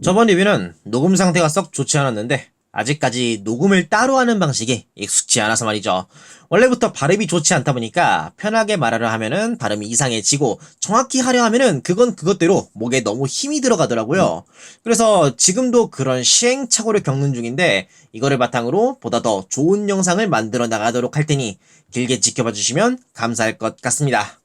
저번 리뷰는 녹음 상태가 썩 좋지 않았는데 아직까지 녹음을 따로 하는 방식이 익숙치 않아서 말이죠. 원래부터 발음이 좋지 않다 보니까 편하게 말하려 하면은 발음이 이상해지고 정확히 하려 하면은 그건 그것대로 목에 너무 힘이 들어가더라고요. 그래서 지금도 그런 시행착오를 겪는 중인데 이거를 바탕으로 보다 더 좋은 영상을 만들어 나가도록 할 테니 길게 지켜봐 주시면 감사할 것 같습니다.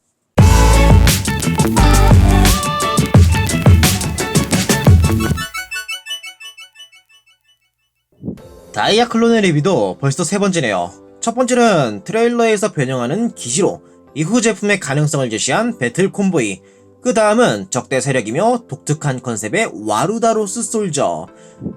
다이아 클론의 리뷰도 벌써 세 번째네요. 첫 번째는 트레일러에서 변형하는 기지로 이후 제품의 가능성을 제시한 배틀 콤보이, 그 다음은 적대 세력이며 독특한 컨셉의 와루다로스 솔저,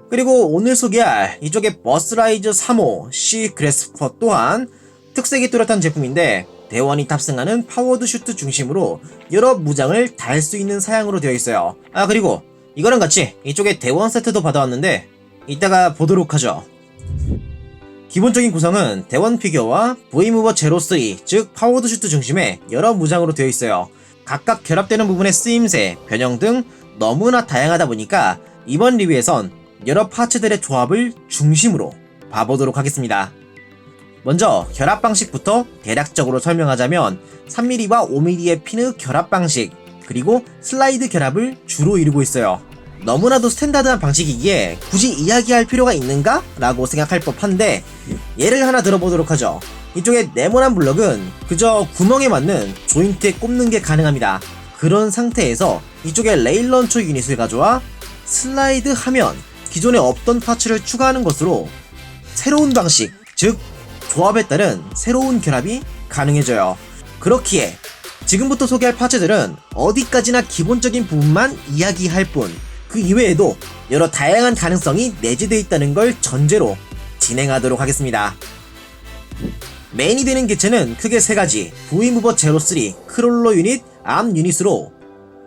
그리고 오늘 소개할 이쪽의 버스라이즈 3호 C 그래스퍼 또한 특색이 뚜렷한 제품인데 대원이 탑승하는 파워드 슈트 중심으로 여러 무장을 달 수 있는 사양으로 되어 있어요. 그리고 이거랑 같이 이쪽에 대원 세트도 받아왔는데 이따가 보도록 하죠. 기본적인 구성은 대원 피규어와 V모버 제로3, 즉 파워드 슈트 중심의 여러 무장으로 되어 있어요. 각각 결합되는 부분의 쓰임새, 변형 등 너무나 다양하다 보니까 이번 리뷰에선 여러 파츠들의 조합을 중심으로 봐보도록 하겠습니다. 먼저 결합 방식부터 대략적으로 설명하자면 3mm와 5mm의 피느 결합 방식, 그리고 슬라이드 결합을 주로 이루고 있어요. 너무나도 스탠다드한 방식이기에 굳이 이야기할 필요가 있는가? 라고 생각할 법한데 예를 하나 들어보도록 하죠. 이쪽에 네모난 블럭은 그저 구멍에 맞는 조인트에 꼽는 게 가능합니다. 그런 상태에서 이쪽에 레일 런처 유닛을 가져와 슬라이드 하면 기존에 없던 파츠를 추가하는 것으로 새로운 방식, 즉 조합에 따른 새로운 결합이 가능해져요. 그렇기에 지금부터 소개할 파츠들은 어디까지나 기본적인 부분만 이야기할 뿐, 그 이외에도 여러 다양한 가능성이 내재되어 있다는 걸 전제로 진행하도록 하겠습니다. 메인이 되는 개체는 크게 세 가지, V모버 제로3, 크롤러 유닛, 암 유닛으로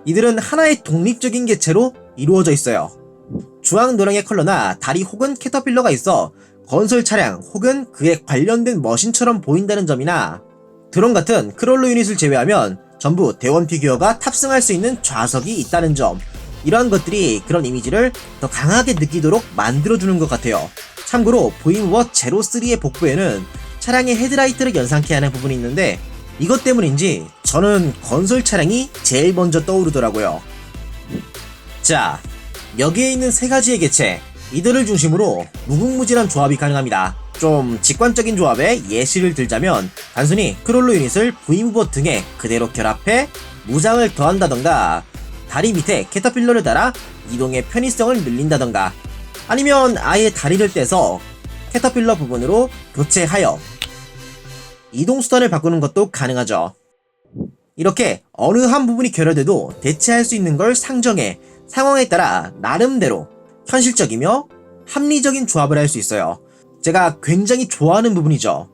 이들은 하나의 독립적인 개체로 이루어져 있어요. 주황 노랑의 컬러나 다리 혹은 캐터필러가 있어 건설 차량 혹은 그에 관련된 머신처럼 보인다는 점이나 드론 같은 크롤러 유닛을 제외하면 전부 대원 피규어가 탑승할 수 있는 좌석이 있다는 점, 이러한 것들이 그런 이미지를 더 강하게 느끼도록 만들어주는 것 같아요. 참고로 V모버 제로3의 복부에는 차량의 헤드라이트를 연상케 하는 부분이 있는데 이것 때문인지 저는 건설 차량이 제일 먼저 떠오르더라고요. 자, 여기에 있는 세 가지의 개체, 이들을 중심으로 무궁무진한 조합이 가능합니다. 좀 직관적인 조합의 예시를 들자면 단순히 크롤러 유닛을 V모버 등에 그대로 결합해 무장을 더한다던가, 다리 밑에 캐터필러를 달아 이동의 편의성을 늘린다던가, 아니면 아예 다리를 떼서 캐터필러 부분으로 교체하여 이동 수단을 바꾸는 것도 가능하죠. 이렇게 어느 한 부분이 결여돼도 대체할 수 있는 걸 상정해 상황에 따라 나름대로 현실적이며 합리적인 조합을 할 수 있어요. 제가 굉장히 좋아하는 부분이죠.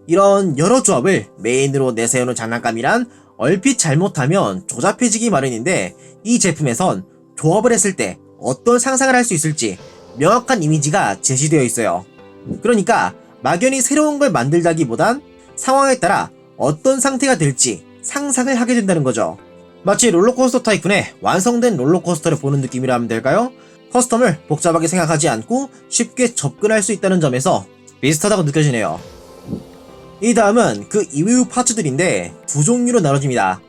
이런 여러 조합을 메인으로 내세우는 장난감이란 얼핏 잘못하면 조잡해지기 마련인데 이 제품에선 조합을 했을 때 어떤 상상을 할 수 있을지 명확한 이미지가 제시되어 있어요. 그러니까 막연히 새로운 걸 만들다기보단 상황에 따라 어떤 상태가 될지 상상을 하게 된다는 거죠. 마치 롤러코스터 타이쿤의 완성된 롤러코스터를 보는 느낌이라 하면 될까요? 커스텀을 복잡하게 생각하지 않고 쉽게 접근할 수 있다는 점에서 비슷하다고 느껴지네요. 이 다음은 그 이외의 파츠들인데 두 종류로 나눠집니다.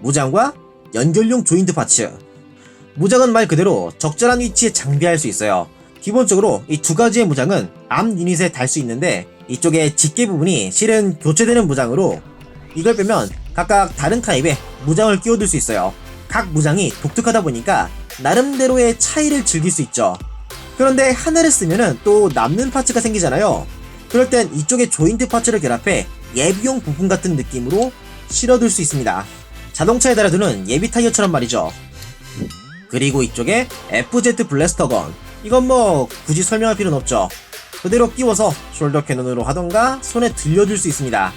무장과 연결용 조인트 파츠. 무장은 말 그대로 적절한 위치에 장비할 수 있어요. 기본적으로 이 두 가지의 무장은 암 유닛에 달 수 있는데 이쪽에 집게 부분이 실은 교체되는 무장으로 이걸 빼면 각각 다른 타입의 무장을 끼워둘 수 있어요. 각 무장이 독특하다 보니까 나름대로의 차이를 즐길 수 있죠. 그런데 하나를 쓰면은 또 남는 파츠가 생기잖아요. 그럴 땐 이쪽에 조인트 파츠를 결합해 예비용 부품 같은 느낌으로 실어둘 수 있습니다. 자동차에 달아두는 예비 타이어처럼 말이죠. 그리고 이쪽에 FZ 블래스터건, 이건 뭐 굳이 설명할 필요는 없죠. 그대로 끼워서 숄더 캐논으로 하던가 손에 들려줄 수 있습니다.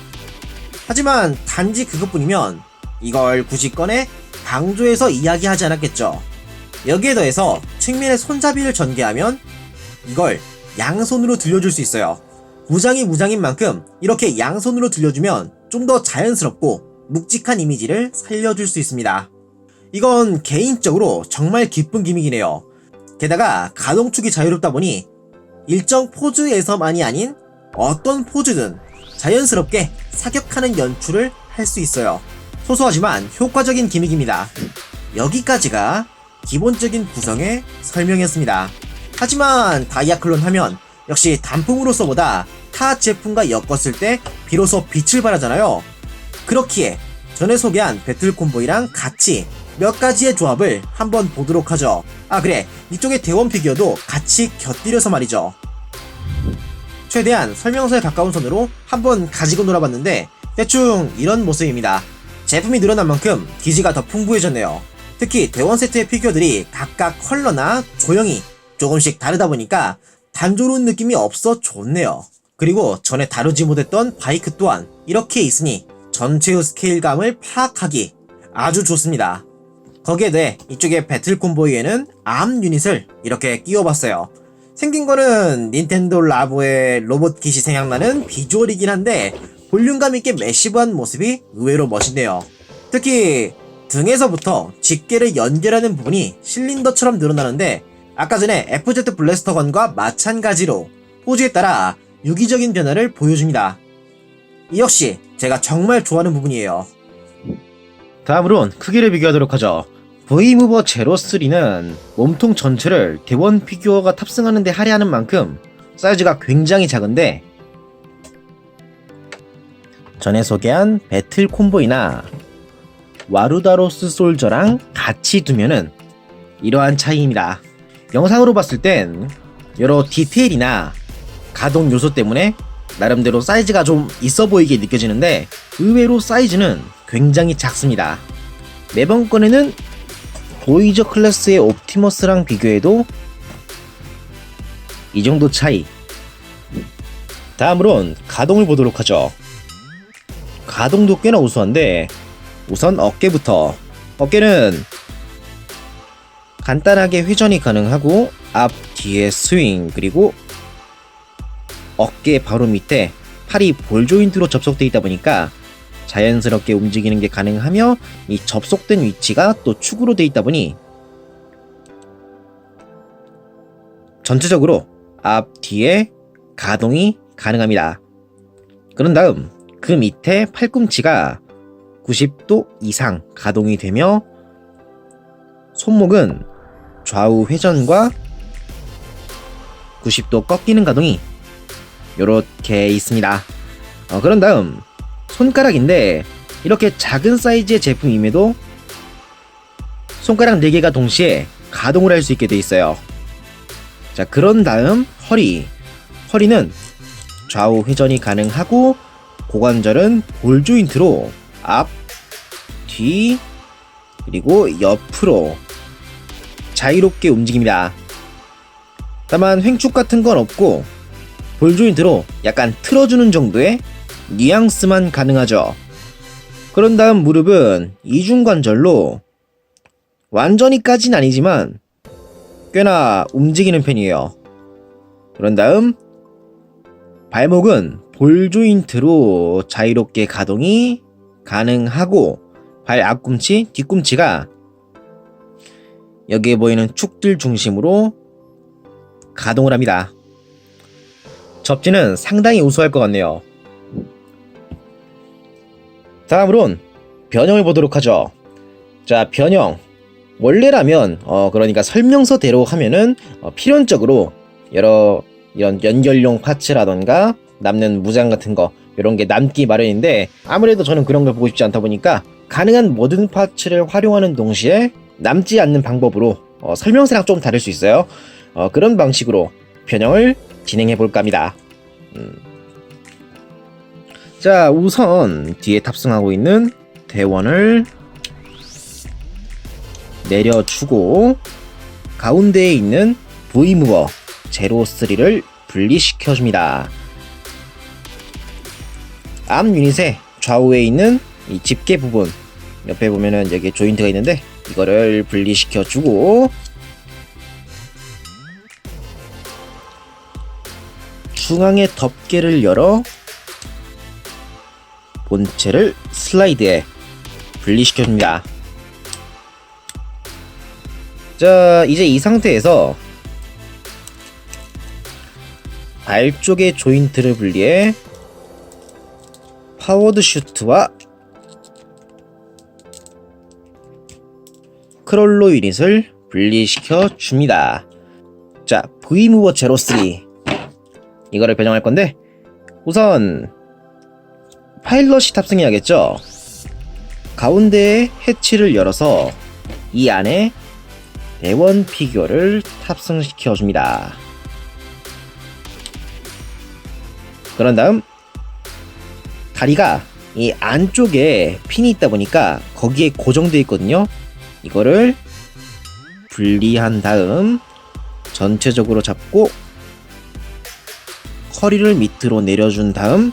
하지만 단지 그것뿐이면 이걸 굳이 꺼내 강조해서 이야기하지 않았겠죠. 여기에 더해서 측면에 손잡이를 전개하면 이걸 양손으로 들려줄 수 있어요. 무장이 무장인 만큼 이렇게 양손으로 들려주면 좀 더 자연스럽고 묵직한 이미지를 살려줄 수 있습니다. 이건 개인적으로 정말 기쁜 기믹이네요. 게다가 가동축이 자유롭다 보니 일정 포즈에서만이 아닌 어떤 포즈든 자연스럽게 사격하는 연출을 할 수 있어요. 소소하지만 효과적인 기믹입니다. 여기까지가 기본적인 구성의 설명이었습니다. 하지만 다이아클론 하면 역시 단품으로서보다 타 제품과 엮었을 때 비로소 빛을 발하잖아요. 그렇기에 전에 소개한 배틀 콤보이랑 같이 몇 가지의 조합을 한번 보도록 하죠. 아 그래, 이쪽의 대원 피규어도 같이 곁들여서 말이죠. 최대한 설명서에 가까운 선으로 한번 가지고 놀아봤는데 대충 이런 모습입니다. 제품이 늘어난 만큼 기지가 더 풍부해졌네요. 특히 대원 세트의 피규어들이 각각 컬러나 조형이 조금씩 다르다 보니까 단조로운 느낌이 없어 좋네요. 그리고 전에 다루지 못했던 바이크 또한 이렇게 있으니 전체의 스케일감을 파악하기 아주 좋습니다. 거기에 대해 이쪽에 배틀 콤보이에는 암 유닛을 이렇게 끼워봤어요. 생긴 거는 닌텐도 라보의 로봇 킷이 생각나는 비주얼이긴 한데 볼륨감 있게 매시브한 모습이 의외로 멋있네요. 특히 등에서부터 집게를 연결하는 부분이 실린더처럼 늘어나는데 아까 전에 FZ 블래스터건과 마찬가지로 포즈에 따라 유기적인 변화를 보여줍니다. 이 역시 제가 정말 좋아하는 부분이에요. 다음으론 크기를 비교하도록 하죠. V모버 제로3는 몸통 전체를 대원 피규어가 탑승하는 데 할애하는 만큼 사이즈가 굉장히 작은데 전에 소개한 배틀 콤보이나 와루다로스 솔저랑 같이 두면은 이러한 차이입니다. 영상으로 봤을 땐 여러 디테일이나 가동 요소 때문에 나름대로 사이즈가 좀 있어 보이게 느껴지는데 의외로 사이즈는 굉장히 작습니다. 매번 꺼내는 보이저 클래스의 옵티머스랑 비교해도 이 정도 차이. 다음으론 가동을 보도록 하죠. 가동도 꽤나 우수한데 우선 어깨부터. 어깨는 간단하게 회전이 가능하고 앞, 뒤에 스윙, 그리고 어깨 바로 밑에 팔이 볼 조인트로 접속되어 있다 보니까 자연스럽게 움직이는 게 가능하며 이 접속된 위치가 또 축으로 되어 있다 보니 전체적으로 앞, 뒤에 가동이 가능합니다. 그런 다음 그 밑에 팔꿈치가 90도 이상 가동이 되며 손목은 좌우 회전과 90도 꺾이는 가동이 이렇게 있습니다. 그런 다음 손가락인데 이렇게 작은 사이즈의 제품임에도 손가락 4개가 동시에 가동을 할 수 있게 되어 있어요. 자, 그런 다음 허리는 좌우 회전이 가능하고 고관절은 볼 조인트로 앞, 뒤, 그리고 옆으로 자유롭게 움직입니다. 다만 횡축 같은 건 없고 볼 조인트로 약간 틀어주는 정도의 뉘앙스만 가능하죠. 그런 다음 무릎은 이중관절로 완전히까진 아니지만 꽤나 움직이는 편이에요. 그런 다음 발목은 볼 조인트로 자유롭게 가동이 가능하고 발 앞꿈치, 뒤꿈치가 여기에 보이는 축들 중심으로 가동을 합니다. 접지는 상당히 우수할 것 같네요. 다음으론 변형을 보도록 하죠. 자, 변형. 원래라면 그러니까 설명서대로 하면은 필연적으로 여러 이런 연결용 파츠라던가 남는 무장 같은 거 이런 게 남기 마련인데 아무래도 저는 그런 걸 보고 싶지 않다 보니까 가능한 모든 파츠를 활용하는 동시에 남지 않는 방법으로 설명서랑 좀 다를 수 있어요. 그런 방식으로 변형을 진행해 볼까 합니다. 자, 우선 뒤에 탑승하고 있는 대원을 내려주고 가운데에 있는 V모버 제로3를 분리시켜줍니다. 암 유닛의 좌우에 있는 이 집게 부분 옆에 보면은 여기 조인트가 있는데 이거를 분리시켜주고 중앙의 덮개를 열어 본체를 슬라이드에 분리시켜줍니다. 자, 이제 이 상태에서 발 쪽의 조인트를 분리해 파워드 슈트와 크롤로 유닛을 분리시켜 줍니다. 자, V모버 제로3 이거를 변형할 건데 우선 파일럿이 탑승해야겠죠? 가운데에 해치를 열어서 이 안에 대원 피규어를 탑승시켜 줍니다. 그런 다음 다리가 이 안쪽에 핀이 있다 보니까 거기에 고정되어 있거든요. 이거를 분리한 다음 전체적으로 잡고 허리를 밑으로 내려준 다음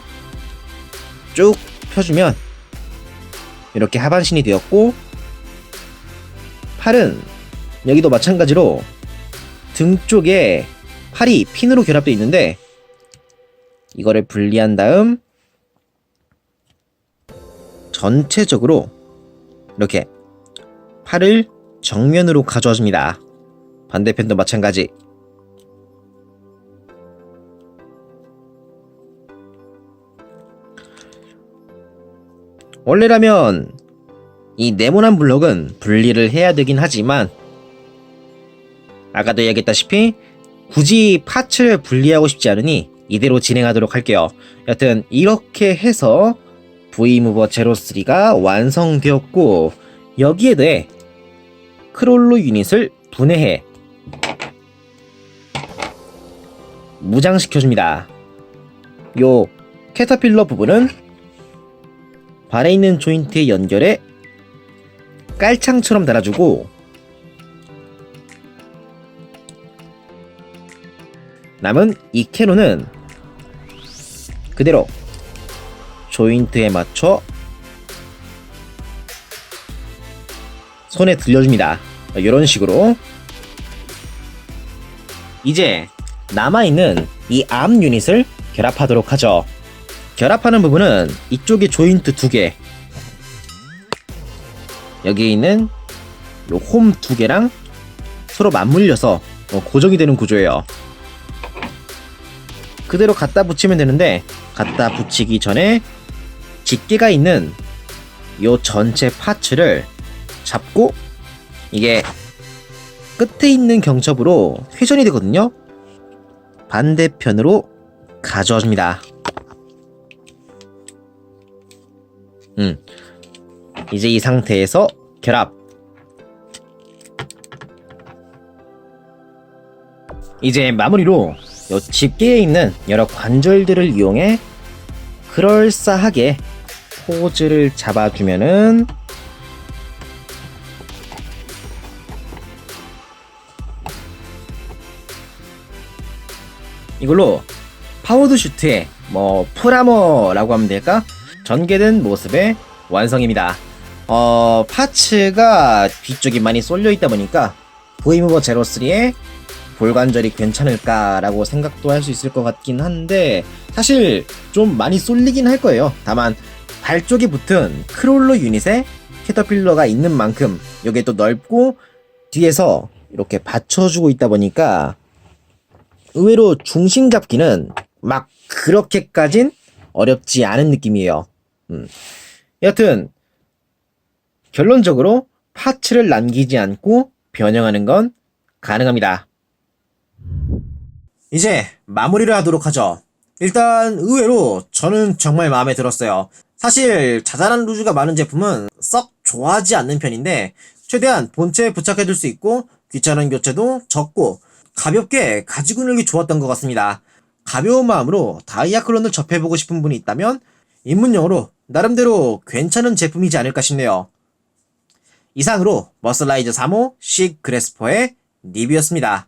쭉 펴주면 이렇게 하반신이 되었고, 팔은 여기도 마찬가지로 등 쪽에 팔이 핀으로 결합되어 있는데 이거를 분리한 다음 전체적으로 이렇게 팔을 정면으로 가져와 줍니다. 반대편도 마찬가지. 원래라면 이 네모난 블럭은 분리를 해야 되긴 하지만 아까도 얘기했다시피 굳이 파츠를 분리하고 싶지 않으니 이대로 진행하도록 할게요. 여튼 이렇게 해서 V모버 제로3가 완성되었고, 여기에 대해 크롤로 유닛을 분해해 무장시켜줍니다. 요 캐터필러 부분은 발에 있는 조인트에 연결해 깔창처럼 달아주고, 남은 이 캐논은 그대로 조인트에 맞춰 손에 들려줍니다. 이런 식으로. 이제 남아있는 이 암 유닛을 결합하도록 하죠. 결합하는 부분은 이쪽에 조인트 2개, 여기에 있는 요 홈 2개랑 서로 맞물려서 고정이 되는 구조예요. 그대로 갖다 붙이면 되는데, 갖다 붙이기 전에 집게가 있는 요 전체 파츠를 잡고 이게 끝에 있는 경첩으로 회전이 되거든요. 반대편으로 가져와 줍니다. 이제 이 상태에서 결합. 이제 마무리로 요 집게에 있는 여러 관절들을 이용해 그럴싸하게 포즈를 잡아주면은 이걸로 파워드 슈트의 프라머라고 하면 될까? 전개된 모습의 완성입니다. 파츠가 뒤쪽이 많이 쏠려 있다 보니까 V모버 제로3의 볼관절이 괜찮을까라고 생각도 할 수 있을 것 같긴 한데, 사실 좀 많이 쏠리긴 할 거예요. 다만 발 쪽에 붙은 크롤로 유닛에 캐터필러가 있는 만큼 여기 또 넓고 뒤에서 이렇게 받쳐주고 있다 보니까 의외로 중심 잡기는 막 그렇게까진 어렵지 않은 느낌이에요. 여튼 결론적으로 파츠를 남기지 않고 변형하는 건 가능합니다. 이제 마무리를 하도록 하죠. 일단 의외로 저는 정말 마음에 들었어요. 사실 자잘한 루즈가 많은 제품은 썩 좋아하지 않는 편인데, 최대한 본체에 부착해둘 수 있고 귀찮은 교체도 적고 가볍게 가지고 놀기 좋았던 것 같습니다. 가벼운 마음으로 다이아 클론을 접해보고 싶은 분이 있다면 입문용으로 나름대로 괜찮은 제품이지 않을까 싶네요. 이상으로 머슬라이저 3호 식 그래스퍼의 리뷰였습니다.